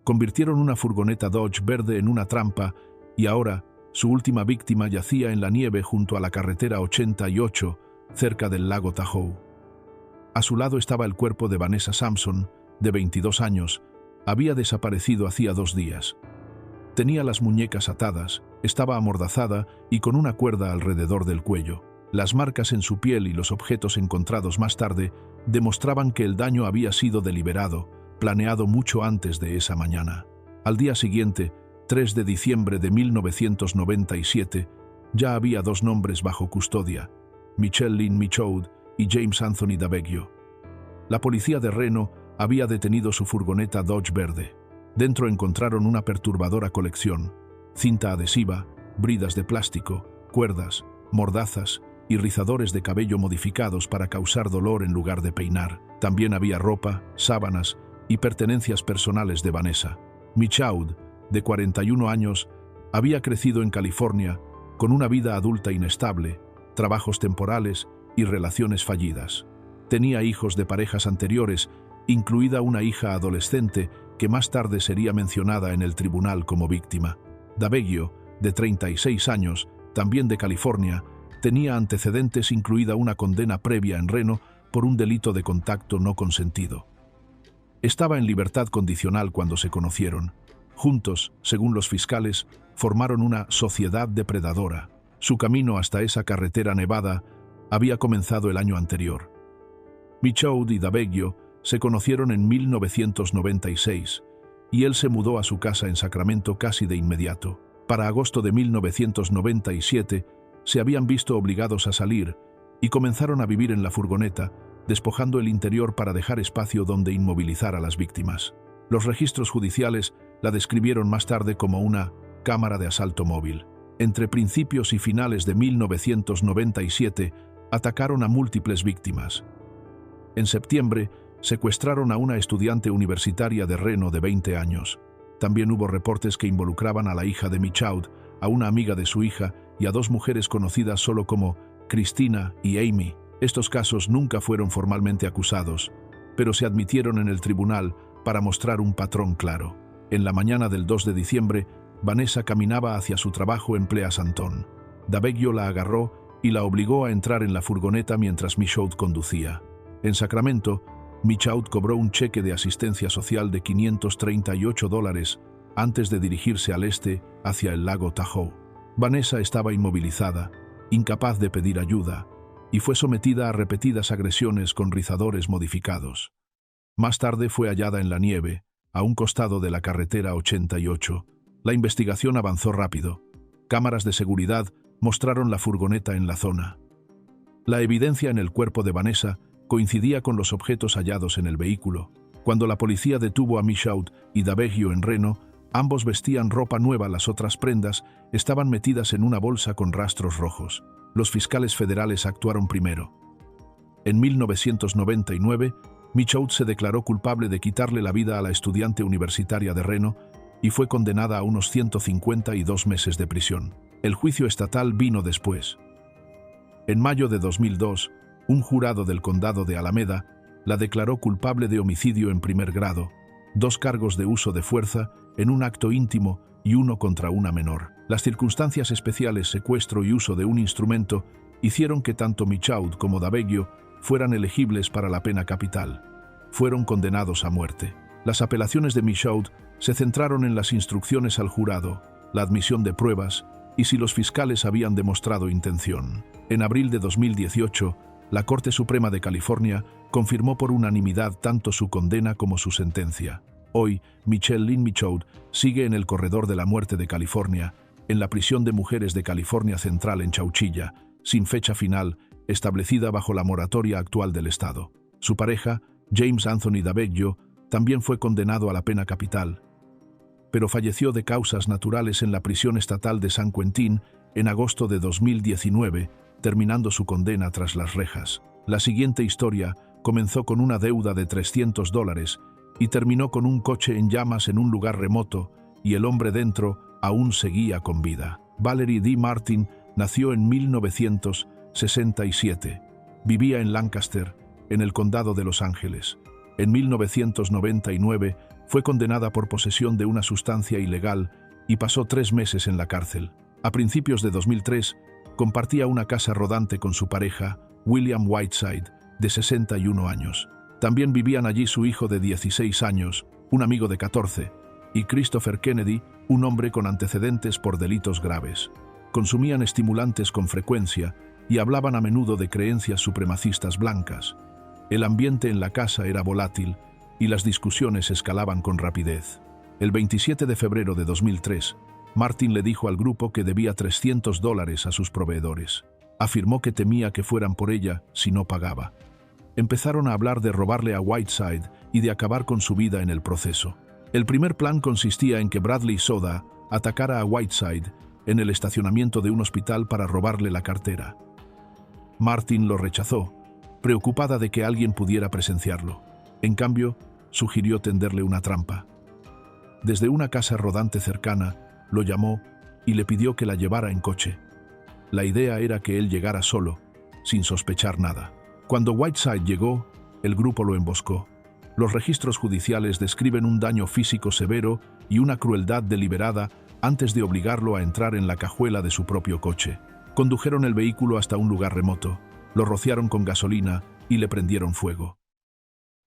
Convirtieron una furgoneta Dodge verde en una trampa y ahora su última víctima yacía en la nieve junto a la carretera 88, cerca del lago Tahoe. A su lado estaba el cuerpo de Vanessa Sampson, de 22 años. Había desaparecido hacía 2 días. Tenía las muñecas atadas, estaba amordazada y con una cuerda alrededor del cuello. Las marcas en su piel y los objetos encontrados más tarde demostraban que el daño había sido deliberado, planeado mucho antes de esa mañana. Al día siguiente, 3 de diciembre de 1997, ya había 2 nombres bajo custodia: Michelle Lynn Michaud y James Anthony Daveggio. La policía de Reno había detenido su furgoneta Dodge verde. Dentro encontraron una perturbadora colección: cinta adhesiva, bridas de plástico, cuerdas, mordazas y rizadores de cabello modificados para causar dolor en lugar de peinar. También había ropa, sábanas y pertenencias personales de Vanessa. Michaud, de 41 años, había crecido en California con una vida adulta inestable, trabajos temporales y relaciones fallidas. Tenía hijos de parejas anteriores, incluida una hija adolescente que más tarde sería mencionada en el tribunal como víctima. Daveggio, de 36 años, también de California, tenía antecedentes, incluida una condena previa en Reno por un delito de contacto no consentido. Estaba en libertad condicional cuando se conocieron. Juntos, según los fiscales, formaron una sociedad depredadora. Su camino hasta esa carretera nevada había comenzado el año anterior. Michaud y Daveggio se conocieron en 1996 y él se mudó a su casa en Sacramento casi de inmediato. Para agosto de 1997 se habían visto obligados a salir y comenzaron a vivir en la furgoneta, despojando el interior para dejar espacio donde inmovilizar a las víctimas. Los registros judiciales la describieron más tarde como una cámara de asalto móvil. Entre principios y finales de 1997 atacaron a múltiples víctimas. En septiembre, secuestraron a una estudiante universitaria de Reno de 20 años. También hubo reportes que involucraban a la hija de Michaud, a una amiga de su hija y a 2 mujeres conocidas solo como Christina y Amy. Estos casos nunca fueron formalmente acusados, pero se admitieron en el tribunal para mostrar un patrón claro. En la mañana del 2 de diciembre, Vanessa caminaba hacia su trabajo en Pleasanton. Daveggio la agarró y la obligó a entrar en la furgoneta mientras Michaud conducía. En Sacramento, Michaud cobró un cheque de asistencia social de $538 antes de dirigirse al este hacia el lago Tahoe. Vanessa estaba inmovilizada, incapaz de pedir ayuda, y fue sometida a repetidas agresiones con rizadores modificados. Más tarde fue hallada en la nieve, a un costado de la carretera 88. La investigación avanzó rápido. Cámaras de seguridad mostraron la furgoneta en la zona. La evidencia en el cuerpo de Vanessa coincidía con los objetos hallados en el vehículo. Cuando la policía detuvo a Michaud y Daveggio en Reno, ambos vestían ropa nueva. Las otras prendas estaban metidas en una bolsa con rastros rojos. Los fiscales federales actuaron primero. En 1999, Michaud se declaró culpable de quitarle la vida a la estudiante universitaria de Reno y fue condenada a unos 152 meses de prisión. El juicio estatal vino después. En mayo de 2002, un jurado del condado de Alameda la declaró culpable de homicidio en primer grado, 2 cargos de uso de fuerza en un acto íntimo y 1 contra una menor. Las circunstancias especiales, secuestro y uso de un instrumento hicieron que tanto Michaud como Daveggio fueran elegibles para la pena capital. Fueron condenados a muerte. Las apelaciones de Michaud se centraron en las instrucciones al jurado, la admisión de pruebas y si los fiscales habían demostrado intención. En abril de 2018, la Corte Suprema de California confirmó por unanimidad tanto su condena como su sentencia. Hoy, Michelle Lynn Michaud sigue en el corredor de la muerte de California, en la prisión de mujeres de California Central en Chowchilla, sin fecha final, establecida bajo la moratoria actual del Estado. Su pareja, James Anthony Daveggio, también fue condenado a la pena capital, pero falleció de causas naturales en la prisión estatal de San Quentin en agosto de 2019, terminando su condena tras las rejas. La siguiente historia comenzó con una deuda de $300 y terminó con un coche en llamas en un lugar remoto y el hombre dentro aún seguía con vida. Valerie D. Martin nació en 1967. Vivía en Lancaster, en el condado de Los Ángeles. En 1999 Fue condenada por posesión de una sustancia ilegal y pasó 3 meses en la cárcel. A principios de 2003, compartía una casa rodante con su pareja, William Whiteside, de 61 años. También vivían allí su hijo de 16 años, un amigo de 14, y Christopher Kennedy, un hombre con antecedentes por delitos graves. Consumían estimulantes con frecuencia y hablaban a menudo de creencias supremacistas blancas. El ambiente en la casa era volátil y las discusiones escalaban con rapidez. El 27 de febrero de 2003, Martin le dijo al grupo que debía $300 a sus proveedores. Afirmó que temía que fueran por ella si no pagaba. Empezaron a hablar de robarle a Whiteside y de acabar con su vida en el proceso. El primer plan consistía en que Bradley Soda atacara a Whiteside en el estacionamiento de un hospital para robarle la cartera. Martin lo rechazó, preocupada de que alguien pudiera presenciarlo. En cambio, sugirió tenderle una trampa. Desde una casa rodante cercana, lo llamó y le pidió que la llevara en coche. La idea era que él llegara solo, sin sospechar nada. Cuando Whiteside llegó, el grupo lo emboscó. Los registros judiciales describen un daño físico severo y una crueldad deliberada antes de obligarlo a entrar en la cajuela de su propio coche. Condujeron el vehículo hasta un lugar remoto, lo rociaron con gasolina y le prendieron fuego.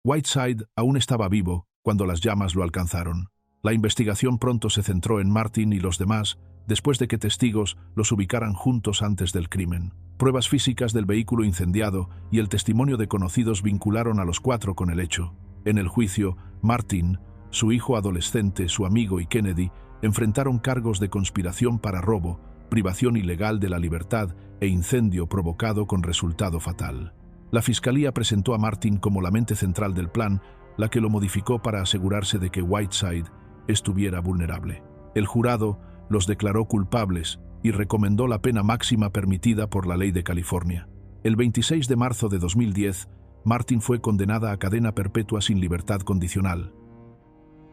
Whiteside aún estaba vivo cuando las llamas lo alcanzaron. La investigación pronto se centró en Martin y los demás, después de que testigos los ubicaran juntos antes del crimen. Pruebas físicas del vehículo incendiado y el testimonio de conocidos vincularon a los 4 con el hecho. En el juicio, Martin, su hijo adolescente, su amigo y Kennedy enfrentaron cargos de conspiración para robo, privación ilegal de la libertad e incendio provocado con resultado fatal. La fiscalía presentó a Martin como la mente central del plan, la que lo modificó para asegurarse de que Whiteside estuviera vulnerable. El jurado los declaró culpables y recomendó la pena máxima permitida por la ley de California. El 26 de marzo de 2010, Martin fue condenada a cadena perpetua sin libertad condicional.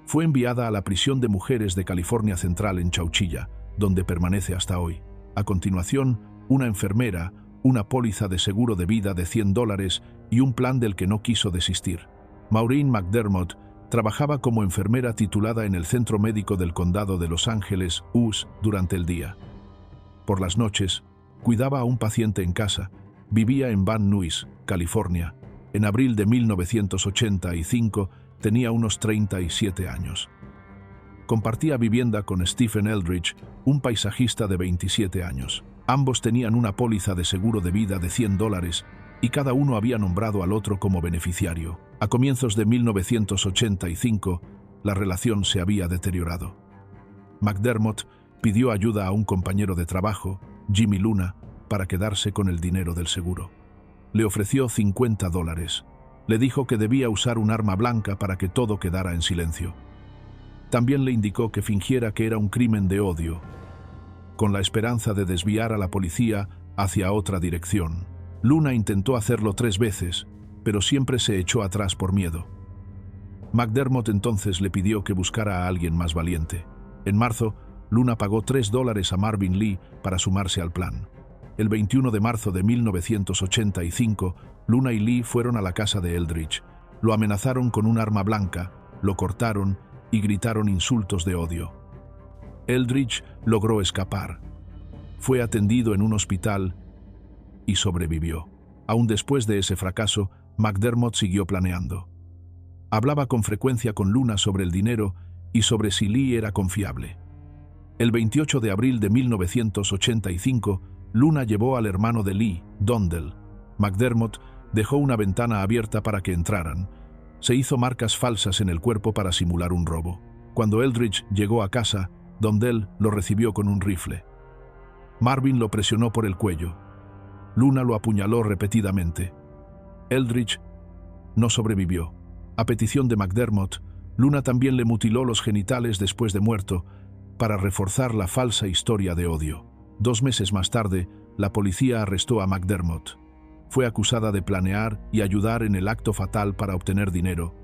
Fue enviada a la prisión de mujeres de California Central en Chowchilla, donde permanece hasta hoy. A continuación, una enfermera, una póliza de seguro de vida de $100 y un plan del que no quiso desistir. Maureen McDermott trabajaba como enfermera titulada en el Centro Médico del Condado de Los Ángeles, US, durante el día. Por las noches, cuidaba a un paciente en casa. Vivía en Van Nuys, California. En abril de 1985 tenía unos 37 años. Compartía vivienda con Stephen Eldridge, un paisajista de 27 años. Ambos tenían una póliza de seguro de vida de $100 y cada uno había nombrado al otro como beneficiario. A comienzos de 1985, la relación se había deteriorado. McDermott pidió ayuda a un compañero de trabajo, Jimmy Luna, para quedarse con el dinero del seguro. Le ofreció $50. Le dijo que debía usar un arma blanca para que todo quedara en silencio. También le indicó que fingiera que era un crimen de odio, con la esperanza de desviar a la policía hacia otra dirección. Luna intentó hacerlo 3 veces, pero siempre se echó atrás por miedo. McDermott entonces le pidió que buscara a alguien más valiente. En marzo, Luna pagó $3 a Marvin Lee para sumarse al plan. El 21 de marzo de 1985, Luna y Lee fueron a la casa de Eldridge. Lo amenazaron con un arma blanca, lo cortaron y gritaron insultos de odio. Eldridge logró escapar. Fue atendido en un hospital y sobrevivió. Aún después de ese fracaso, McDermott siguió planeando. Hablaba con frecuencia con Luna sobre el dinero y sobre si Lee era confiable. El 28 de abril de 1985, Luna llevó al hermano de Lee, Dondell. McDermott dejó una ventana abierta para que entraran. Se hizo marcas falsas en el cuerpo para simular un robo. Cuando Eldridge llegó a casa, Dondell lo recibió con un rifle. Marvin lo presionó por el cuello. Luna lo apuñaló repetidamente. Eldridge no sobrevivió. A petición de McDermott, Luna también le mutiló los genitales después de muerto para reforzar la falsa historia de odio. 2 meses más tarde, la policía arrestó a McDermott. Fue acusada de planear y ayudar en el acto fatal para obtener dinero,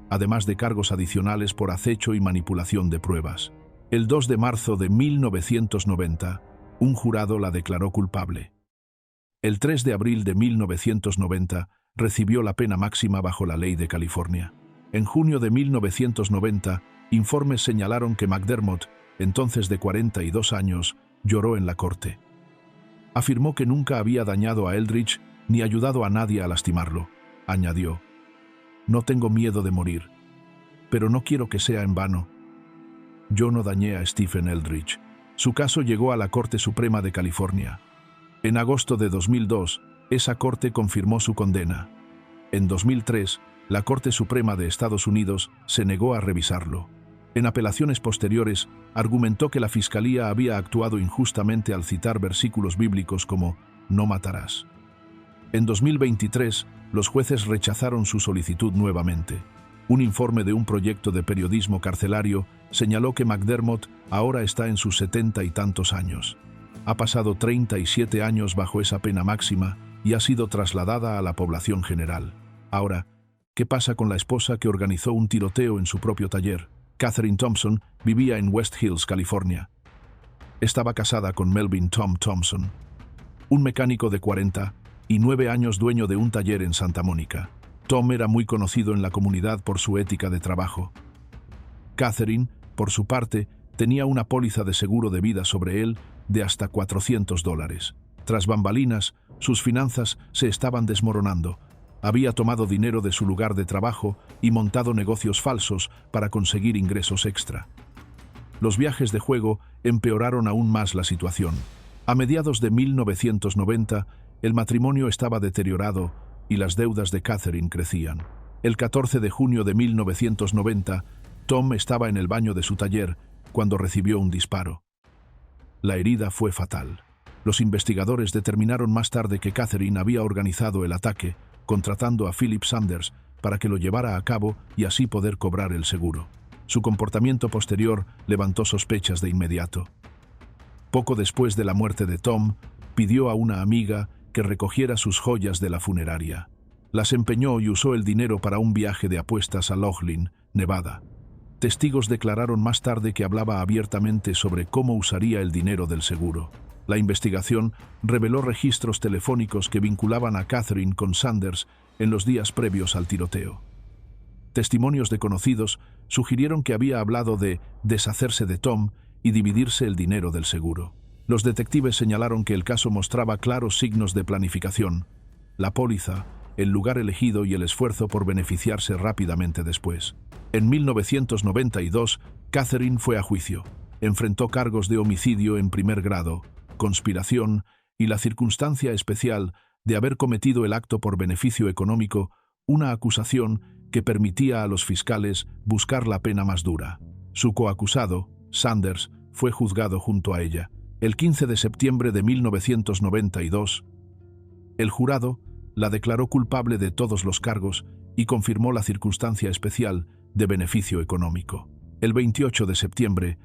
además de cargos adicionales por acecho y manipulación de pruebas. El 2 de marzo de 1990, un jurado la declaró culpable. El 3 de abril de 1990, recibió la pena máxima bajo la ley de California. En junio de 1990, Informes señalaron que McDermott, entonces de 42 años, lloró en la corte. Afirmó que nunca había dañado a Eldridge ni ayudado a nadie a lastimarlo. Añadió: «No tengo miedo de morir, pero no quiero que sea en vano. Yo no dañé a Stephen Eldridge». Su caso llegó a la Corte Suprema de California. En agosto de 2002, esa corte confirmó su condena. En 2003, la Corte Suprema de Estados Unidos se negó a revisarlo. En apelaciones posteriores, argumentó que la Fiscalía había actuado injustamente al citar versículos bíblicos como «no matarás». En 2023, los jueces rechazaron su solicitud nuevamente. Un informe de un proyecto de periodismo carcelario señaló que McDermott ahora está en sus 70 y tantos años. Ha pasado 37 años bajo esa pena máxima y ha sido trasladada a la población general. Ahora, ¿qué pasa con la esposa que organizó un tiroteo en su propio taller? Catherine Thompson vivía en West Hills, California. Estaba casada con Melvin Tom Thompson, un mecánico de 49 años dueño de un taller en Santa Mónica. Tom era muy conocido en la comunidad por su ética de trabajo. Catherine, por su parte, tenía una póliza de seguro de vida sobre él de hasta $400. Tras bambalinas, sus finanzas se estaban desmoronando. Había tomado dinero de su lugar de trabajo y montado negocios falsos para conseguir ingresos extra. Los viajes de juego empeoraron aún más la situación. A mediados de 1990, el matrimonio estaba deteriorado y las deudas de Catherine crecían. El 14 de junio de 1990, Tom estaba en el baño de su taller cuando recibió un disparo. La herida fue fatal. Los investigadores determinaron más tarde que Catherine había organizado el ataque, contratando a Philip Sanders para que lo llevara a cabo y así poder cobrar el seguro. Su comportamiento posterior levantó sospechas de inmediato. Poco después de la muerte de Tom, pidió a una amiga que recogiera sus joyas de la funeraria. Las empeñó y usó el dinero para un viaje de apuestas a Laughlin, Nevada. Testigos declararon más tarde que hablaba abiertamente sobre cómo usaría el dinero del seguro. La investigación reveló registros telefónicos que vinculaban a Catherine con Sanders en los días previos al tiroteo. Testimonios de conocidos sugirieron que había hablado de deshacerse de Tom y dividirse el dinero del seguro. Los detectives señalaron que el caso mostraba claros signos de planificación: la póliza, el lugar elegido y el esfuerzo por beneficiarse rápidamente después. En 1992, Catherine fue a juicio. Enfrentó cargos de homicidio en primer grado, conspiración y la circunstancia especial de haber cometido el acto por beneficio económico, una acusación que permitía a los fiscales buscar la pena más dura. Su coacusado, Sanders, fue juzgado junto a ella. El 15 de septiembre de 1992, el jurado la declaró culpable de todos los cargos y confirmó la circunstancia especial de beneficio económico. El 28 de septiembre,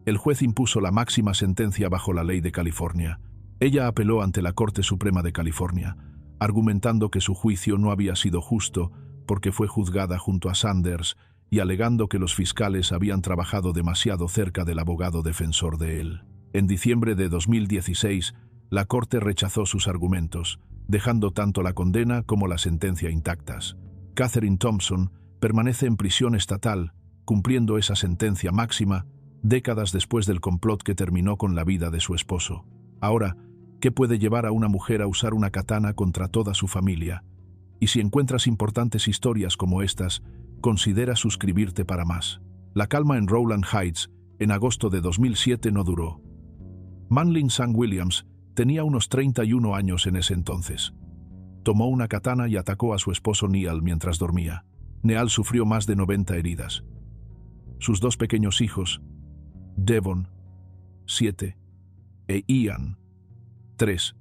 el juez impuso la máxima sentencia bajo la ley de California. Ella apeló ante la Corte Suprema de California, argumentando que su juicio no había sido justo porque fue juzgada junto a Sanders y alegando que los fiscales habían trabajado demasiado cerca del abogado defensor de él. En diciembre de 2016, la Corte rechazó sus argumentos, dejando tanto la condena como la sentencia intactas. Catherine Thompson permanece en prisión estatal, cumpliendo esa sentencia máxima, décadas después del complot que terminó con la vida de su esposo. Ahora, ¿qué puede llevar a una mujer a usar una katana contra toda su familia? Y si encuentras importantes historias como estas, considera suscribirte para más. La calma en Rowland Heights, en agosto de 2007, no duró. Manling St. Williams tenía unos 31 años en ese entonces. Tomó una katana y atacó a su esposo Neal mientras dormía. Neal sufrió más de 90 heridas. Sus dos pequeños hijos, Devon, 7, e Ian, 3,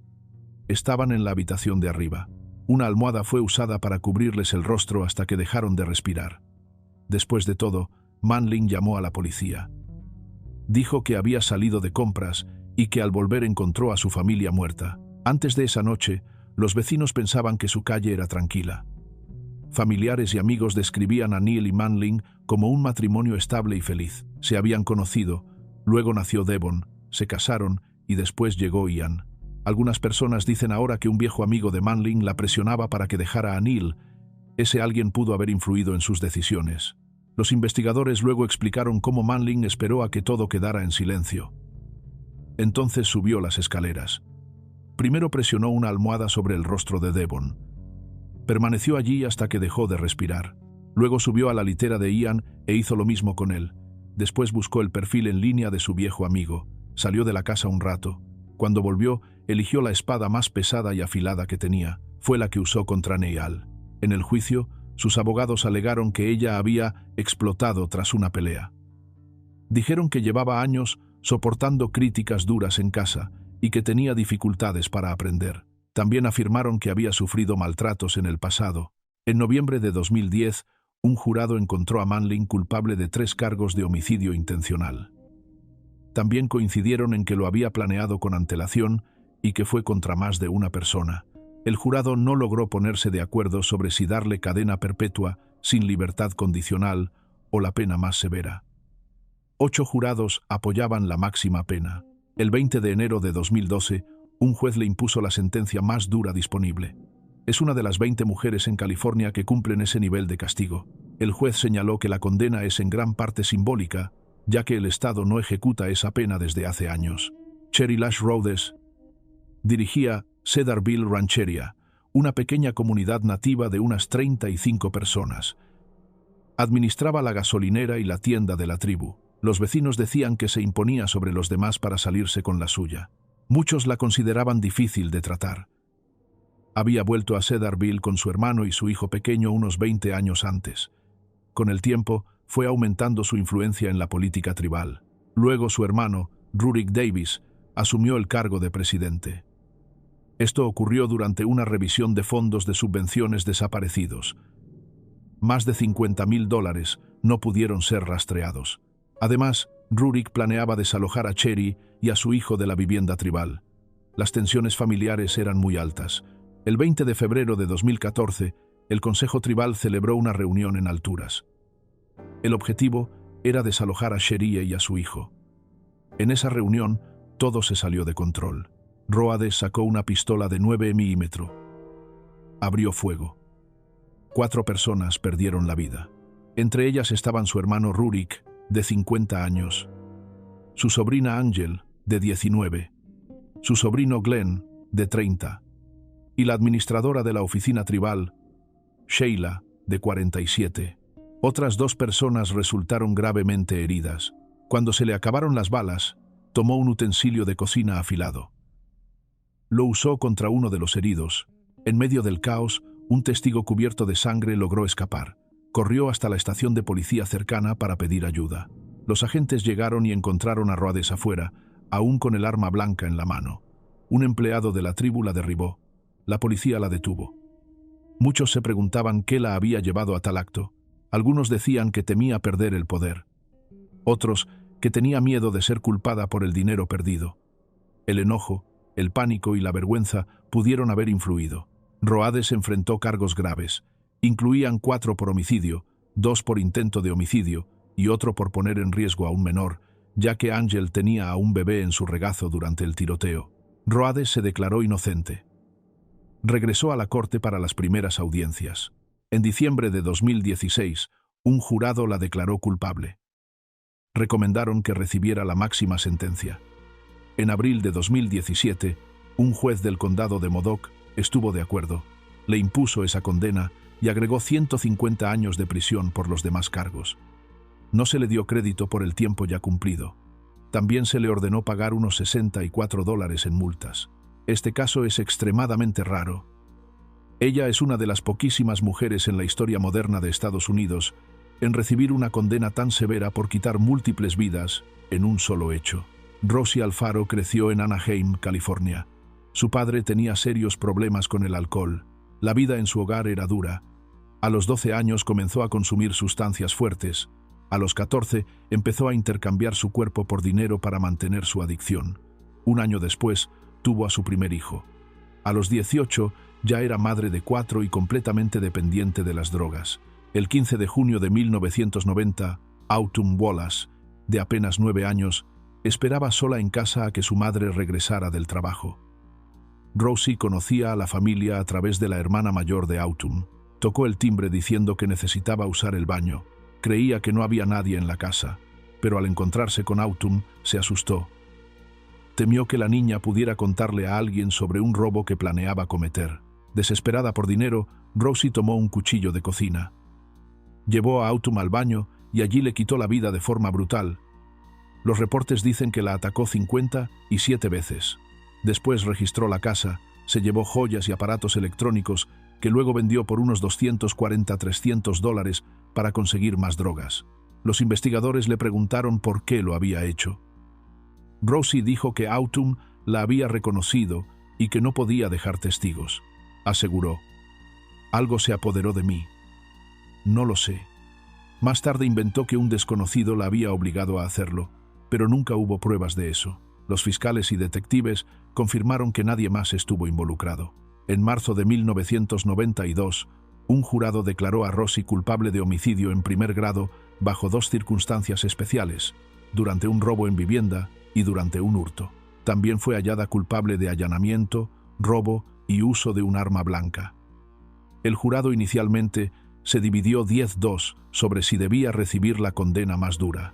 estaban en la habitación de arriba. Una almohada fue usada para cubrirles el rostro hasta que dejaron de respirar. Después de todo, Manling llamó a la policía. Dijo que había salido de compras y que al volver encontró a su familia muerta. Antes de esa noche, los vecinos pensaban que su calle era tranquila. Familiares y amigos describían a Neal y Manling como un matrimonio estable y feliz. Se habían conocido, luego nació Devon, se casaron y después llegó Ian. Algunas personas dicen ahora que un viejo amigo de Manling la presionaba para que dejara a Neal. Ese alguien pudo haber influido en sus decisiones. Los investigadores luego explicaron cómo Manling esperó a que todo quedara en silencio. Entonces subió las escaleras. Primero presionó una almohada sobre el rostro de Devon. Permaneció allí hasta que dejó de respirar. Luego subió a la litera de Ian e hizo lo mismo con él. Después buscó el perfil en línea de su viejo amigo. Salió de la casa un rato. Cuando volvió, eligió la espada más pesada y afilada que tenía. Fue la que usó contra Neyal. En el juicio, sus abogados alegaron que ella había explotado tras una pelea. Dijeron que llevaba años soportando críticas duras en casa y que tenía dificultades para aprender. También afirmaron que había sufrido maltratos en el pasado. En noviembre de 2010, un jurado encontró a Manling culpable de 3 cargos de homicidio intencional. También coincidieron en que lo había planeado con antelación y que fue contra más de una persona. El jurado no logró ponerse de acuerdo sobre si darle cadena perpetua sin libertad condicional o la pena más severa. 8 jurados apoyaban la máxima pena. El 20 de enero de 2012, un juez le impuso la sentencia más dura disponible. Es una de las 20 mujeres en California que cumplen ese nivel de castigo. El juez señaló que la condena es en gran parte simbólica, ya que el Estado no ejecuta esa pena desde hace años. Cherry Lash Rhodes dirigía Cedarville Rancheria, una pequeña comunidad nativa de unas 35 personas. Administraba la gasolinera y la tienda de la tribu. Los vecinos decían que se imponía sobre los demás para salirse con la suya. Muchos la consideraban difícil de tratar. Había vuelto a Cedarville con su hermano y su hijo pequeño unos 20 años antes. Con el tiempo, fue aumentando su influencia en la política tribal. Luego su hermano, Rurik Davis, asumió el cargo de presidente. Esto ocurrió durante una revisión de fondos de subvenciones desaparecidos. Más de $50,000 no pudieron ser rastreados. Además, Rurik planeaba desalojar a Cherry y a su hijo de la vivienda tribal. Las tensiones familiares eran muy altas. El 20 de febrero de 2014, el Consejo Tribal celebró una reunión en alturas. El objetivo era desalojar a Cherry y a su hijo. En esa reunión, todo se salió de control. Rhoades sacó una pistola de 9 milímetros. Abrió fuego. 4 personas perdieron la vida. Entre ellas estaban su hermano Rurik, de 50 años, su sobrina Angel, de 19, su sobrino Glenn, de 30, y la administradora de la oficina tribal, Sheila, de 47. Otras 2 personas resultaron gravemente heridas. Cuando se le acabaron las balas, tomó un utensilio de cocina afilado. Lo usó contra uno de los heridos. En medio del caos, un testigo cubierto de sangre logró escapar. Corrió hasta la estación de policía cercana para pedir ayuda. Los agentes llegaron y encontraron a Rhoades afuera, aún con el arma blanca en la mano. Un empleado de la tribu la derribó. La policía la detuvo. Muchos se preguntaban qué la había llevado a tal acto. Algunos decían que temía perder el poder. Otros que tenía miedo de ser culpada por el dinero perdido. El enojo, el pánico y la vergüenza pudieron haber influido. Rhoades enfrentó cargos graves. Incluían 4 por homicidio, 2 por intento de homicidio y otro por poner en riesgo a un menor, ya que Angel tenía a un bebé en su regazo durante el tiroteo. Rhoades se declaró inocente. Regresó a la corte para las primeras audiencias. En diciembre de 2016, un jurado la declaró culpable. Recomendaron que recibiera la máxima sentencia. En abril de 2017, un juez del condado de Modoc estuvo de acuerdo. Le impuso esa condena y agregó 150 años de prisión por los demás cargos. No se le dio crédito por el tiempo ya cumplido. También se le ordenó pagar unos $64 en multas. Este caso es extremadamente raro. Ella es una de las poquísimas mujeres en la historia moderna de Estados Unidos en recibir una condena tan severa por quitar múltiples vidas en un solo hecho. Rosie Alfaro creció en Anaheim, California. Su padre tenía serios problemas con el alcohol. La vida en su hogar era dura. A los 12 años comenzó a consumir sustancias fuertes. A los 14 empezó a intercambiar su cuerpo por dinero para mantener su adicción. Un año después, tuvo a su primer hijo. A los 18 ya era madre de 4 y completamente dependiente de las drogas. El 15 de junio de 1990, Autumn Wallace, de apenas 9 años, esperaba sola en casa a que su madre regresara del trabajo. Rosie conocía a la familia a través de la hermana mayor de Autumn. Tocó el timbre diciendo que necesitaba usar el baño. Creía que no había nadie en la casa, pero al encontrarse con Autumn se asustó. Temió que la niña pudiera contarle a alguien sobre un robo que planeaba cometer. Desesperada por dinero, Rosie tomó un cuchillo de cocina. Llevó a Autumn al baño y allí le quitó la vida de forma brutal. Los reportes dicen que la atacó 57 veces. Después registró la casa, se llevó joyas y aparatos electrónicos que luego vendió por unos $240–300 para conseguir más drogas. Los investigadores le preguntaron por qué lo había hecho. Rosie dijo que Autumn la había reconocido y que no podía dejar testigos. Aseguró: «Algo se apoderó de mí. No lo sé». Más tarde inventó que un desconocido la había obligado a hacerlo, pero nunca hubo pruebas de eso. Los fiscales y detectives confirmaron que nadie más estuvo involucrado. En marzo de 1992, un jurado declaró a Rosie culpable de homicidio en primer grado bajo 2 circunstancias especiales: durante un robo en vivienda y durante un hurto. También fue hallada culpable de allanamiento, robo y uso de un arma blanca. El jurado inicialmente se dividió 10-2 sobre si debía recibir la condena más dura.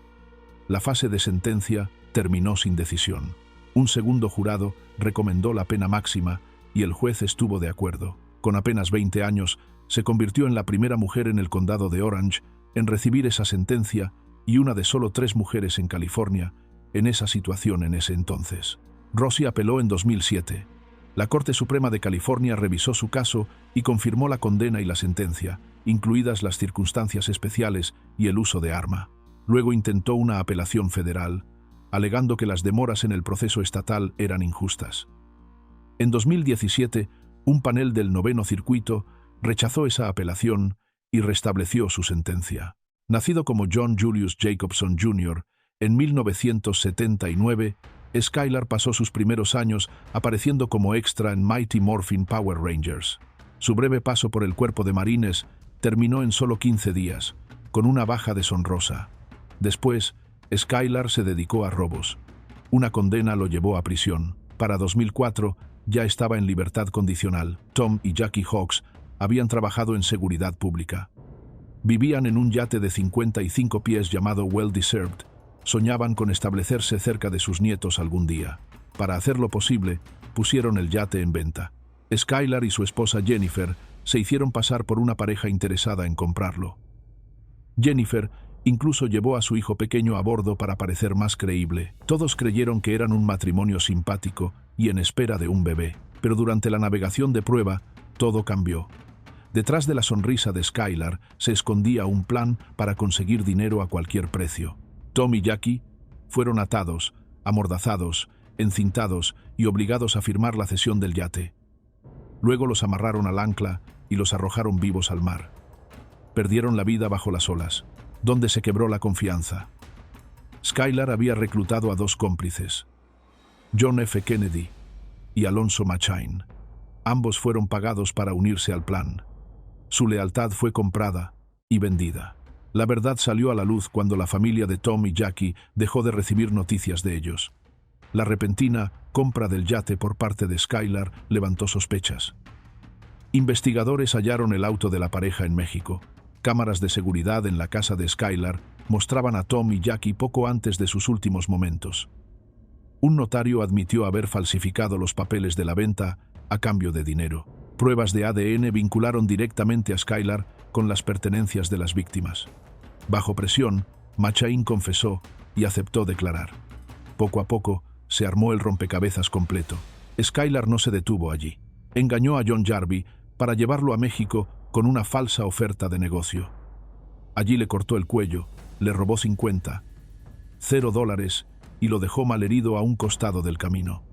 La fase de sentencia terminó sin decisión. Un segundo jurado recomendó la pena máxima y el juez estuvo de acuerdo. Con apenas 20 años, se convirtió en la primera mujer en el condado de Orange en recibir esa sentencia y una de solo 3 mujeres en California en esa situación en ese entonces. Rosie apeló en 2007. La Corte Suprema de California revisó su caso y confirmó la condena y la sentencia, incluidas las circunstancias especiales y el uso de arma. Luego intentó una apelación federal, alegando que las demoras en el proceso estatal eran injustas. En 2017, un panel del 9º Circuito rechazó esa apelación y restableció su sentencia. Nacido como John Julius Jacobson Jr., en 1979, Skylar pasó sus primeros años apareciendo como extra en Mighty Morphin Power Rangers. Su breve paso por el cuerpo de marines terminó en solo 15 días, con una baja deshonrosa. Después, Skylar se dedicó a robos. Una condena lo llevó a prisión. Para 2004, ya estaba en libertad condicional. Tom y Jackie Hawks habían trabajado en seguridad pública. Vivían en un yate de 55 pies llamado Well Deserved. Soñaban con establecerse cerca de sus nietos algún día. Para hacerlo posible, pusieron el yate en venta. Skylar y su esposa Jennifer se hicieron pasar por una pareja interesada en comprarlo. Jennifer incluso llevó a su hijo pequeño a bordo para parecer más creíble. Todos creyeron que eran un matrimonio simpático y en espera de un bebé. Pero durante la navegación de prueba, todo cambió. Detrás de la sonrisa de Skylar se escondía un plan para conseguir dinero a cualquier precio. Tom y Jackie fueron atados, amordazados, encintados y obligados a firmar la cesión del yate. Luego los amarraron al ancla y los arrojaron vivos al mar. Perdieron la vida bajo las olas, donde se quebró la confianza. Skylar había reclutado a 2 cómplices, John F. Kennedy y Alonzo Machain. Ambos fueron pagados para unirse al plan. Su lealtad fue comprada y vendida. La verdad salió a la luz cuando la familia de Tom y Jackie dejó de recibir noticias de ellos. La repentina compra del yate por parte de Skylar levantó sospechas. Investigadores hallaron el auto de la pareja en México. Cámaras de seguridad en la casa de Skylar mostraban a Tom y Jackie poco antes de sus últimos momentos. Un notario admitió haber falsificado los papeles de la venta a cambio de dinero. Pruebas de ADN vincularon directamente a Skylar con las pertenencias de las víctimas. Bajo presión, Machain confesó y aceptó declarar. Poco a poco, se armó el rompecabezas completo. Skylar no se detuvo allí. Engañó a John Jarvis para llevarlo a México con una falsa oferta de negocio. Allí le cortó el cuello, le robó $50 y lo dejó malherido a un costado del camino.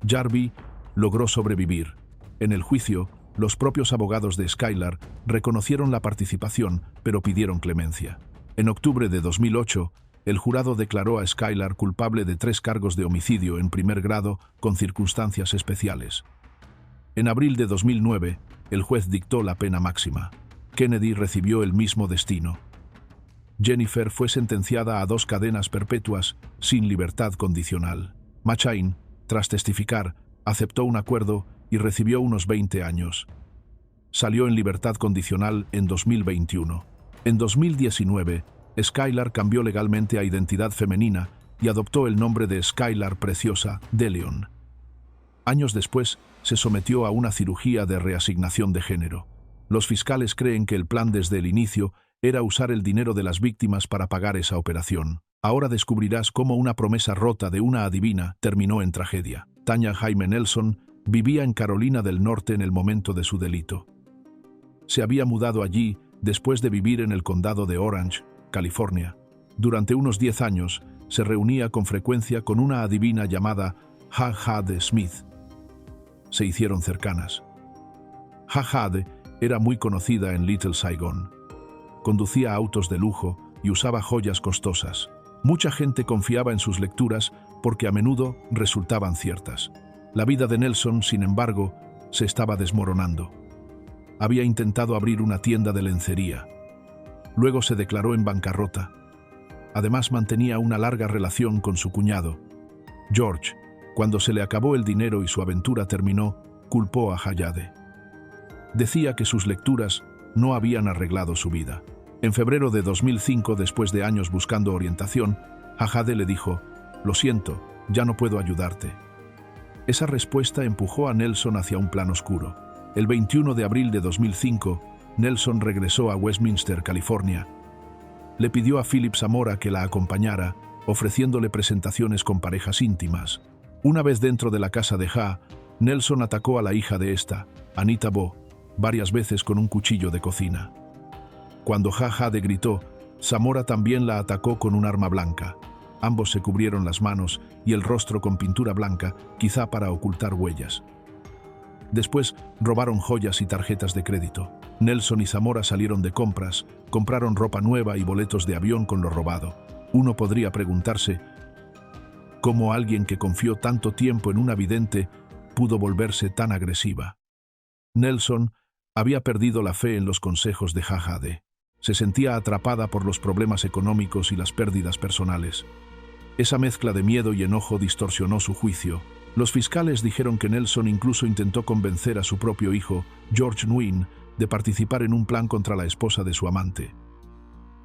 Jarvis logró sobrevivir. En el juicio, los propios abogados de Skylar reconocieron la participación, pero pidieron clemencia. En octubre de 2008, el jurado declaró a Skylar culpable de 3 cargos de homicidio en primer grado con circunstancias especiales. En abril de 2009, el juez dictó la pena máxima. Kennedy recibió el mismo destino. Jennifer fue sentenciada a 2 cadenas perpetuas sin libertad condicional. Machain, tras testificar, aceptó un acuerdo y recibió unos 20 años. Salió en libertad condicional en 2021. En 2019, Skylar cambió legalmente a identidad femenina y adoptó el nombre de Skylar Preciosa DeLeon. Años después, se sometió a una cirugía de reasignación de género. Los fiscales creen que el plan desde el inicio era usar el dinero de las víctimas para pagar esa operación. Ahora descubrirás cómo una promesa rota de una adivina terminó en tragedia. Tanya Jaime Nelson vivía en Carolina del Norte en el momento de su delito. Se había mudado allí después de vivir en el condado de Orange, California. Durante unos 10 años, se reunía con frecuencia con una adivina llamada Jade Smith. Se hicieron cercanas. Jade era muy conocida en Little Saigon. Conducía autos de lujo y usaba joyas costosas. Mucha gente confiaba en sus lecturas porque a menudo resultaban ciertas. La vida de Nelson, sin embargo, se estaba desmoronando. Había intentado abrir una tienda de lencería. Luego se declaró en bancarrota. Además, mantenía una larga relación con su cuñado. George, cuando se le acabó el dinero y su aventura terminó, culpó a Jade. Decía que sus lecturas no habían arreglado su vida. En febrero de 2005, después de años buscando orientación, Jade le dijo: «Lo siento, ya no puedo ayudarte». Esa respuesta empujó a Nelson hacia un plan oscuro. El 21 de abril de 2005, Nelson regresó a Westminster, California. Le pidió a Philip Zamora que la acompañara, ofreciéndole presentaciones con parejas íntimas. Una vez dentro de la casa de Nelson atacó a la hija de esta, Anita Bo, varias veces con un cuchillo de cocina. Cuando Jade gritó, Zamora también la atacó con un arma blanca. Ambos se cubrieron las manos y el rostro con pintura blanca, quizá para ocultar huellas. Después robaron joyas y tarjetas de crédito. Nelson y Zamora salieron de compras, compraron ropa nueva y boletos de avión con lo robado. Uno podría preguntarse cómo alguien que confió tanto tiempo en una vidente pudo volverse tan agresiva. Nelson había perdido la fe en los consejos de Jade. Se sentía atrapada por los problemas económicos y las pérdidas personales. Esa mezcla de miedo y enojo distorsionó su juicio. Los fiscales dijeron que Nelson incluso intentó convencer a su propio hijo, George Nguyen, de participar en un plan contra la esposa de su amante.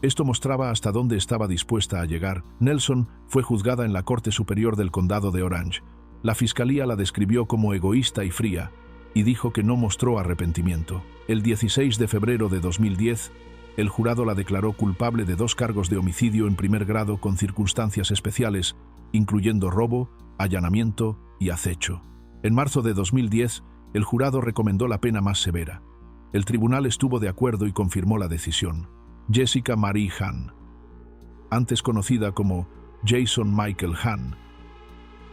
Esto mostraba hasta dónde estaba dispuesta a llegar. Nelson fue juzgada en la Corte Superior del Condado de Orange. La fiscalía la describió como egoísta y fría, y dijo que no mostró arrepentimiento. El 16 de febrero de 2010, el jurado la declaró culpable de 2 cargos de homicidio en primer grado con circunstancias especiales, incluyendo robo, allanamiento y acecho. En marzo de 2010, el jurado recomendó la pena más severa. El tribunal estuvo de acuerdo y confirmó la decisión. Jessica Marie Hahn, antes conocida como Jason Michael Hahn,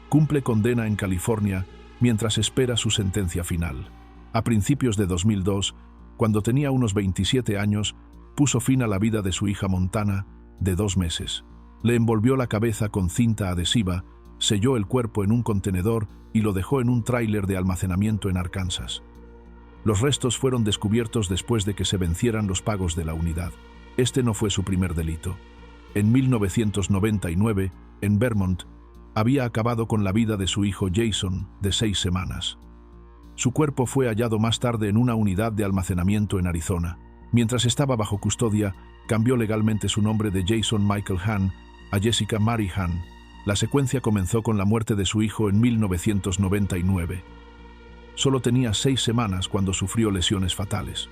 cumple condena en California mientras espera su sentencia final. A principios de 2002, cuando tenía unos 27 años, puso fin a la vida de su hija Montana, de 2 meses. Le envolvió la cabeza con cinta adhesiva, selló el cuerpo en un contenedor y lo dejó en un tráiler de almacenamiento en Arkansas. Los restos fueron descubiertos después de que se vencieran los pagos de la unidad. Este no fue su primer delito. En 1999, en Vermont, había acabado con la vida de su hijo Jason, de 6 semanas. Su cuerpo fue hallado más tarde en una unidad de almacenamiento en Arizona. Mientras estaba bajo custodia, cambió legalmente su nombre de Jason Michael Hahn a Jessica Marie Hahn. La secuencia comenzó con la muerte de su hijo en 1999. Solo tenía 6 semanas cuando sufrió lesiones fatales.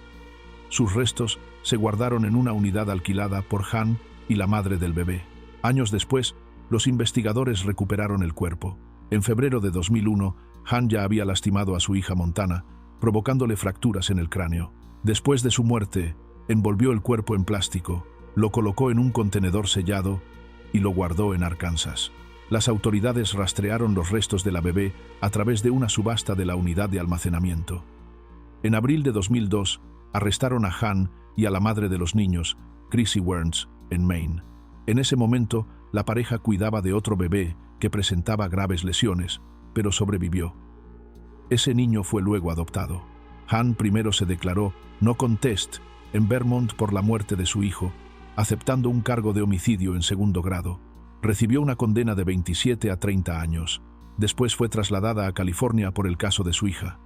Sus restos se guardaron en una unidad alquilada por Hahn y la madre del bebé. Años después, los investigadores recuperaron el cuerpo. En febrero de 2001, Hahn ya había lastimado a su hija Montana, provocándole fracturas en el cráneo. Después de su muerte, envolvió el cuerpo en plástico, lo colocó en un contenedor sellado y lo guardó en Arkansas. Las autoridades rastrearon los restos de la bebé a través de una subasta de la unidad de almacenamiento. En abril de 2002, arrestaron a Hahn y a la madre de los niños, Chrissy Werns, en Maine. En ese momento, la pareja cuidaba de otro bebé que presentaba graves lesiones, pero sobrevivió. Ese niño fue luego adoptado. Hahn primero se declaró no contest en Vermont por la muerte de su hijo, aceptando un cargo de homicidio en segundo grado. Recibió una condena de 27 a 30 años. Después fue trasladada a California por el caso de su hija.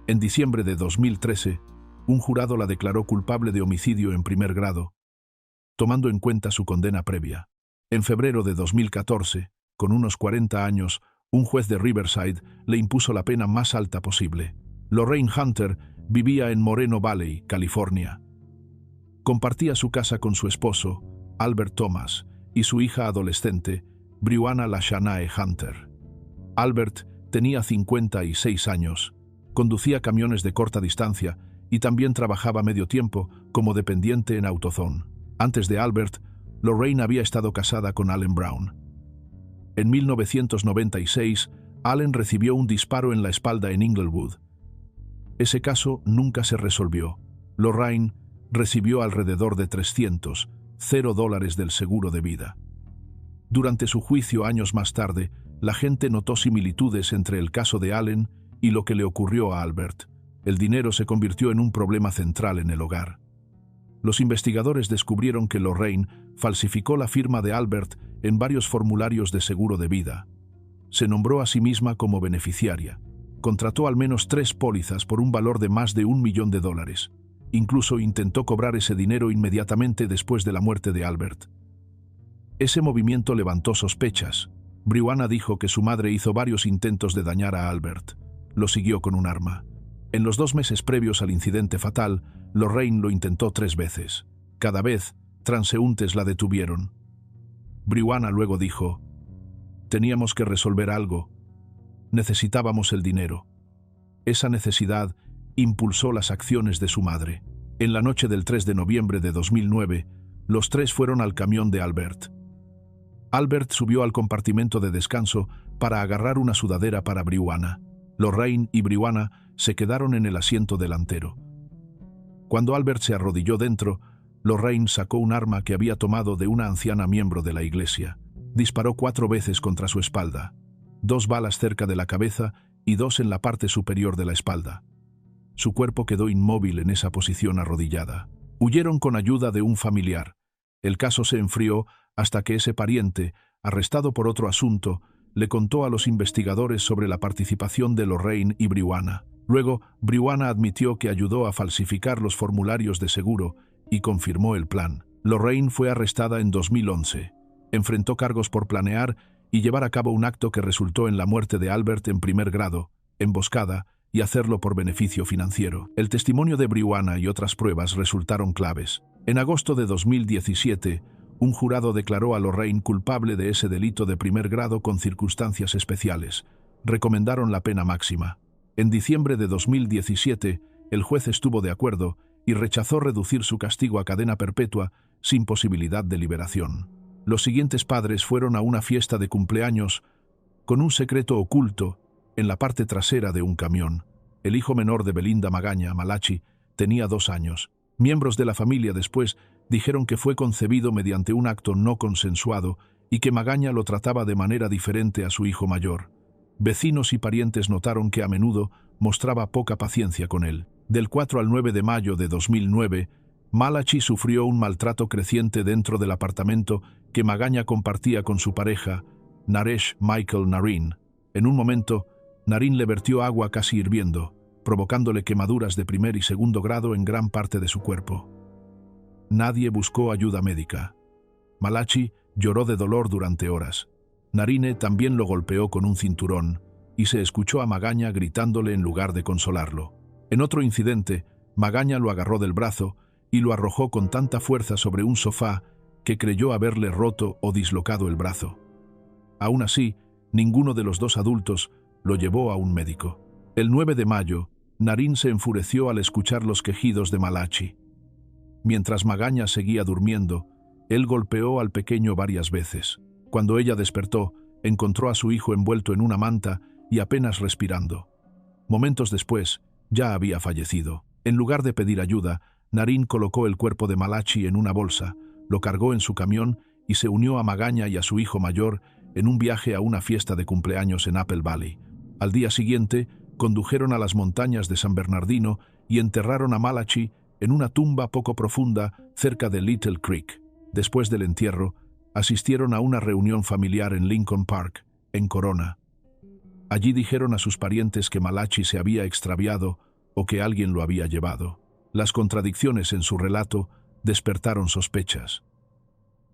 En diciembre de 2013, un jurado la declaró culpable de homicidio en primer grado, tomando en cuenta su condena previa. En febrero de 2014, con unos 40 años, un juez de Riverside le impuso la pena más alta posible. Lorraine Hunter vivía en Moreno Valley, California. Compartía su casa con su esposo, Albert Thomas, y su hija adolescente, Brianna Lashanae Hunter. Albert tenía 56 años, conducía camiones de corta distancia y también trabajaba medio tiempo como dependiente en AutoZone. Antes de Albert, Lorraine había estado casada con Allen Brown. En 1996, Allen recibió un disparo en la espalda en Inglewood. Ese caso nunca se resolvió. Lorraine recibió alrededor de $300 del seguro de vida. Durante su juicio años más tarde, la gente notó similitudes entre el caso de Allen y lo que le ocurrió a Albert. El dinero se convirtió en un problema central en el hogar. Los investigadores descubrieron que Lorraine falsificó la firma de Albert en varios formularios de seguro de vida. Se nombró a sí misma como beneficiaria. Contrató al menos 3 pólizas por un valor de más de $1 millón. Incluso intentó cobrar ese dinero inmediatamente después de la muerte de Albert. Ese movimiento levantó sospechas. Brianna dijo que su madre hizo varios intentos de dañar a Albert. Lo siguió con un arma. En los 2 meses previos al incidente fatal, Lorraine lo intentó 3 veces. Cada vez, transeúntes la detuvieron. Brianna luego dijo: «Teníamos que resolver algo. Necesitábamos el dinero». Esa necesidad impulsó las acciones de su madre. En la noche del 3 de noviembre de 2009, los 3 fueron al camión de Albert. Albert subió al compartimento de descanso para agarrar una sudadera para Brianna. Lorraine y Brianna se quedaron en el asiento delantero. Cuando Albert se arrodilló dentro, Lorraine sacó un arma que había tomado de una anciana miembro de la iglesia. Disparó 4 veces contra su espalda, 2 balas cerca de la cabeza y 2 en la parte superior de la espalda. Su cuerpo quedó inmóvil en esa posición arrodillada. Huyeron con ayuda de un familiar. El caso se enfrió hasta que ese pariente, arrestado por otro asunto, le contó a los investigadores sobre la participación de Lorraine y Brianna. Luego, Brianna admitió que ayudó a falsificar los formularios de seguro y confirmó el plan. Lorraine fue arrestada en 2011. Enfrentó cargos por planear y llevar a cabo un acto que resultó en la muerte de Albert en primer grado, emboscada, y hacerlo por beneficio financiero. El testimonio de Brianna y otras pruebas resultaron claves. En agosto de 2017, un jurado declaró a Lorraine culpable de ese delito de primer grado con circunstancias especiales. Recomendaron la pena máxima. En diciembre de 2017, el juez estuvo de acuerdo y rechazó reducir su castigo a cadena perpetua sin posibilidad de liberación. Los siguientes padres fueron a una fiesta de cumpleaños con un secreto oculto en la parte trasera de un camión. El hijo menor de Belinda Magaña, Malachi, tenía 2 años. Miembros de la familia después dijeron que fue concebido mediante un acto no consensuado y que Magaña lo trataba de manera diferente a su hijo mayor. Vecinos y parientes notaron que a menudo mostraba poca paciencia con él. Del 4 al 9 de mayo de 2009, Malachi sufrió un maltrato creciente dentro del apartamento que Magaña compartía con su pareja, Naresh Michael Narine. En un momento, Narine le vertió agua casi hirviendo, provocándole quemaduras de primer y segundo grado en gran parte de su cuerpo. Nadie buscó ayuda médica. Malachi lloró de dolor durante horas. Narine también lo golpeó con un cinturón y se escuchó a Magaña gritándole en lugar de consolarlo. En otro incidente, Magaña lo agarró del brazo y lo arrojó con tanta fuerza sobre un sofá que creyó haberle roto o dislocado el brazo. Aún así, ninguno de los 2 adultos lo llevó a un médico. El 9 de mayo, Narine se enfureció al escuchar los quejidos de Malachi. Mientras Magaña seguía durmiendo, él golpeó al pequeño varias veces. Cuando ella despertó, encontró a su hijo envuelto en una manta y apenas respirando. Momentos después, ya había fallecido. En lugar de pedir ayuda, Narine colocó el cuerpo de Malachi en una bolsa, lo cargó en su camión y se unió a Magaña y a su hijo mayor en un viaje a una fiesta de cumpleaños en Apple Valley. Al día siguiente, condujeron a las montañas de San Bernardino y enterraron a Malachi en una tumba poco profunda cerca de Little Creek. Después del entierro, asistieron a una reunión familiar en Lincoln Park, en Corona. Allí dijeron a sus parientes que Malachi se había extraviado o que alguien lo había llevado. Las contradicciones en su relato despertaron sospechas.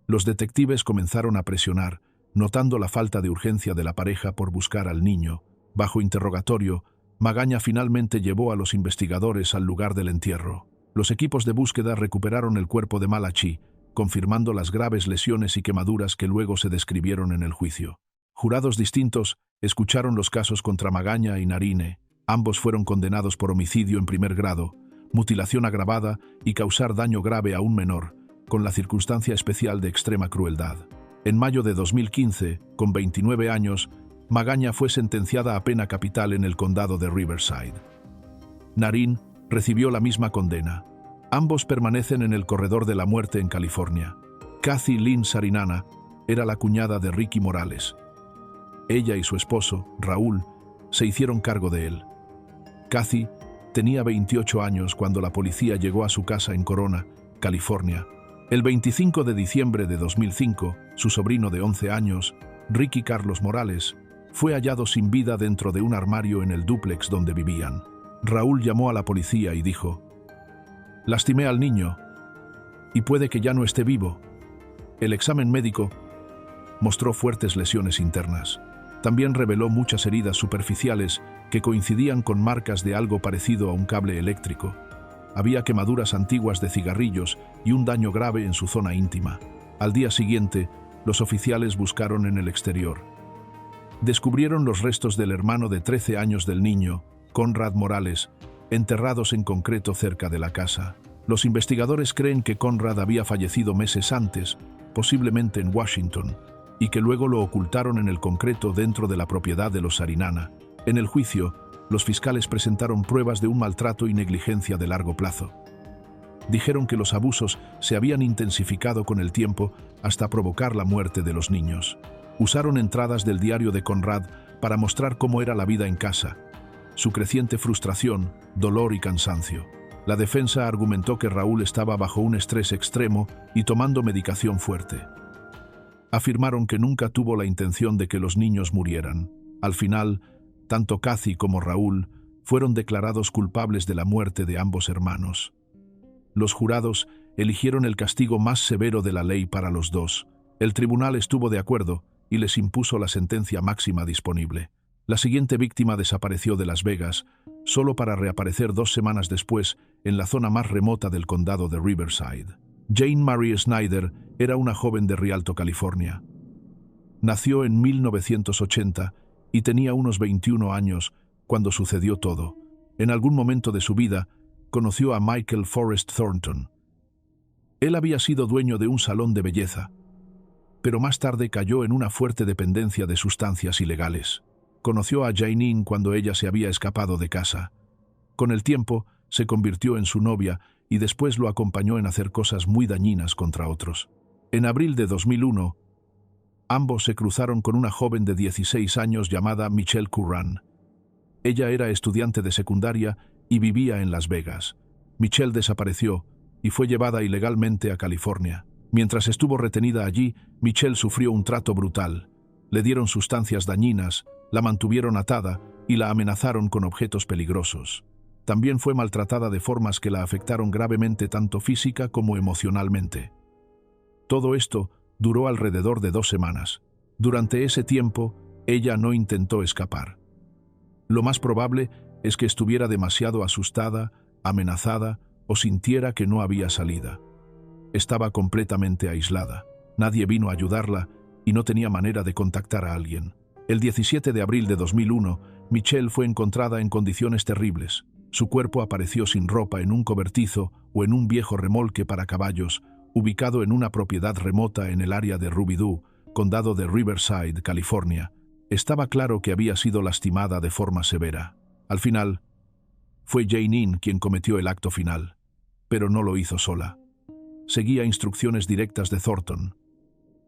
Los detectives comenzaron a presionar, notando la falta de urgencia de la pareja por buscar al niño. Bajo interrogatorio, Magaña finalmente llevó a los investigadores al lugar del entierro. Los equipos de búsqueda recuperaron el cuerpo de Malachi, confirmando las graves lesiones y quemaduras que luego se describieron en el juicio. Jurados distintos escucharon los casos contra Magaña y Narine. Ambos fueron condenados por homicidio en primer grado, mutilación agravada y causar daño grave a un menor, con la circunstancia especial de extrema crueldad. En mayo de 2015, con 29 años, Magaña fue sentenciada a pena capital en el condado de Riverside. Narine recibió la misma condena. Ambos permanecen en el corredor de la muerte en California. Kathy Lynn Sarinana era la cuñada de Ricky Morales. Ella y su esposo, Raúl, se hicieron cargo de él. Kathy tenía 28 años cuando la policía llegó a su casa en Corona, California. El 25 de diciembre de 2005, su sobrino de 11 años, Ricky Carlos Morales, fue hallado sin vida dentro de un armario en el dúplex donde vivían. Raúl llamó a la policía y dijo: «Lastimé al niño y puede que ya no esté vivo». El examen médico mostró fuertes lesiones internas. También reveló muchas heridas superficiales que coincidían con marcas de algo parecido a un cable eléctrico. Había quemaduras antiguas de cigarrillos y un daño grave en su zona íntima. Al día siguiente, los oficiales buscaron en el exterior. Descubrieron los restos del hermano de 13 años del niño, Conrad Morales, enterrados en concreto cerca de la casa. Los investigadores creen que Conrad había fallecido meses antes, posiblemente en Washington, y que luego lo ocultaron en el concreto dentro de la propiedad de los Sarinana. En el juicio, los fiscales presentaron pruebas de un maltrato y negligencia de largo plazo. Dijeron que los abusos se habían intensificado con el tiempo hasta provocar la muerte de los niños. Usaron entradas del diario de Conrad para mostrar cómo era la vida en casa, su creciente frustración, dolor y cansancio. La defensa argumentó que Raúl estaba bajo un estrés extremo y tomando medicación fuerte. Afirmaron que nunca tuvo la intención de que los niños murieran. Al final, tanto Kathy como Raúl fueron declarados culpables de la muerte de ambos hermanos. Los jurados eligieron el castigo más severo de la ley para los dos. El tribunal estuvo de acuerdo y les impuso la sentencia máxima disponible. La siguiente víctima desapareció de Las Vegas, solo para reaparecer 2 semanas después en la zona más remota del condado de Riverside. Jane Marie Snyder era una joven de Rialto, California. Nació en 1980 y tenía unos 21 años cuando sucedió todo. En algún momento de su vida, conoció a Michael Forrest Thornton. Él había sido dueño de un salón de belleza, pero más tarde cayó en una fuerte dependencia de sustancias ilegales. Conoció a Janine cuando ella se había escapado de casa. Con el tiempo, se convirtió en su novia y después lo acompañó en hacer cosas muy dañinas contra otros. En abril de 2001, ambos se cruzaron con una joven de 16 años llamada Michelle Curran. Ella era estudiante de secundaria y vivía en Las Vegas. Michelle desapareció y fue llevada ilegalmente a California. Mientras estuvo retenida allí, Michelle sufrió un trato brutal. Le dieron sustancias dañinas, la mantuvieron atada y la amenazaron con objetos peligrosos. También fue maltratada de formas que la afectaron gravemente tanto física como emocionalmente. Todo esto duró alrededor de 2 semanas. Durante ese tiempo, ella no intentó escapar. Lo más probable es que estuviera demasiado asustada, amenazada o sintiera que no había salida. Estaba completamente aislada. Nadie vino a ayudarla y no tenía manera de contactar a alguien. El 17 de abril de 2001, Michelle fue encontrada en condiciones terribles. Su cuerpo apareció sin ropa en un cobertizo o en un viejo remolque para caballos, ubicado en una propiedad remota en el área de Ruby Doo, condado de Riverside, California. Estaba claro que había sido lastimada de forma severa. Al final, fue Janine quien cometió el acto final, pero no lo hizo sola. Seguía instrucciones directas de Thornton.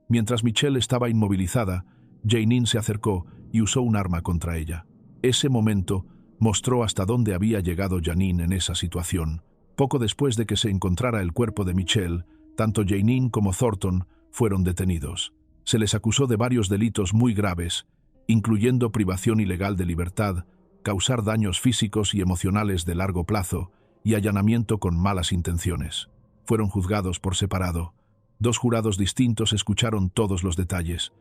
Mientras Michelle estaba inmovilizada, Janine se acercó y usó un arma contra ella. Ese momento mostró hasta dónde había llegado Janine en esa situación. Poco después de que se encontrara el cuerpo de Michelle, tanto Janine como Thornton fueron detenidos. Se les acusó de varios delitos muy graves, incluyendo privación ilegal de libertad, causar daños físicos y emocionales de largo plazo y allanamiento con malas intenciones. Fueron juzgados por separado. 2 jurados distintos escucharon todos los detalles.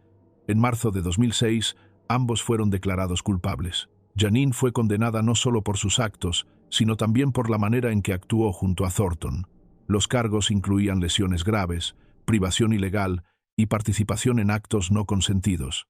En marzo de 2006, ambos fueron declarados culpables. Janine fue condenada no solo por sus actos, sino también por la manera en que actuó junto a Thornton. Los cargos incluían lesiones graves, privación ilegal y participación en actos no consentidos.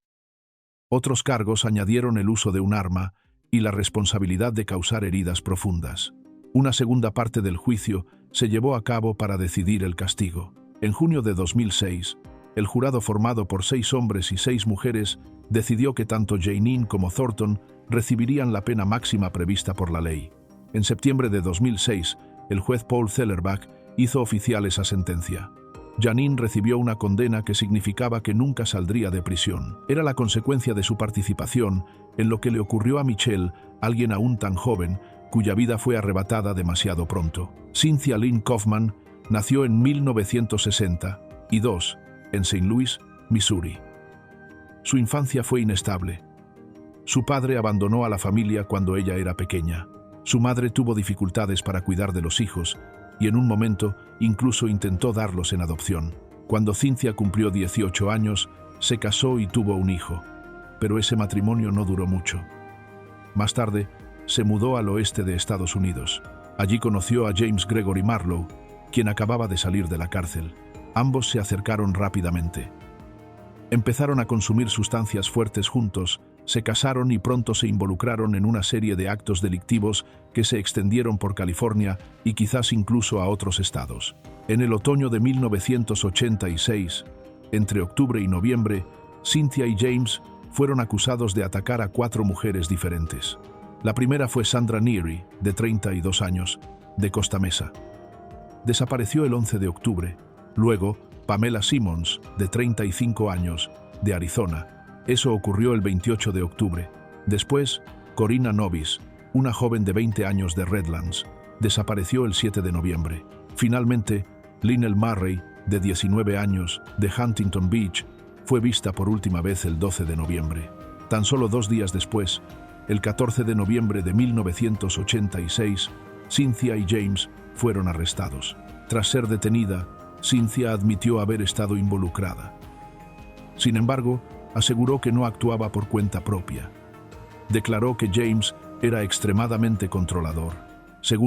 Otros cargos añadieron el uso de un arma y la responsabilidad de causar heridas profundas. Una segunda parte del juicio se llevó a cabo para decidir el castigo. En junio de 2006, el jurado formado por 6 hombres y 6 mujeres decidió que tanto Janine como Thornton recibirían la pena máxima prevista por la ley. En septiembre de 2006, el juez Paul Zellerbach hizo oficial esa sentencia. Janine recibió una condena que significaba que nunca saldría de prisión. Era la consecuencia de su participación en lo que le ocurrió a Michelle, alguien aún tan joven, cuya vida fue arrebatada demasiado pronto. Cynthia Lynn Kaufman nació en 1962 en St. Louis, Missouri. Su infancia fue inestable. Su padre abandonó a la familia cuando ella era pequeña. Su madre tuvo dificultades para cuidar de los hijos y en un momento incluso intentó darlos en adopción. Cuando Cynthia cumplió 18 años, se casó y tuvo un hijo, pero ese matrimonio no duró mucho. Más tarde, se mudó al oeste de Estados Unidos. Allí conoció a James Gregory Marlowe, quien acababa de salir de la cárcel. Ambos se acercaron rápidamente. Empezaron a consumir sustancias fuertes juntos, se casaron y pronto se involucraron en una serie de actos delictivos que se extendieron por California y quizás incluso a otros estados. En el otoño de 1986, entre octubre y noviembre, Cynthia y James fueron acusados de atacar a 4 mujeres diferentes. La primera fue Sandra Neary, de 32 años, de Costa Mesa. Desapareció el 11 de octubre. Luego, Pamela Simmons, de 35 años, de Arizona. Eso ocurrió el 28 de octubre. Después, Corina Novis, una joven de 20 años de Redlands, desapareció el 7 de noviembre. Finalmente, Lynelle Murray, de 19 años, de Huntington Beach, fue vista por última vez el 12 de noviembre. Tan solo 2 días después, el 14 de noviembre de 1986, Cynthia y James fueron arrestados. Tras ser detenida, Cynthia admitió haber estado involucrada. Sin embargo, aseguró que no actuaba por cuenta propia. Declaró que James era extremadamente controlador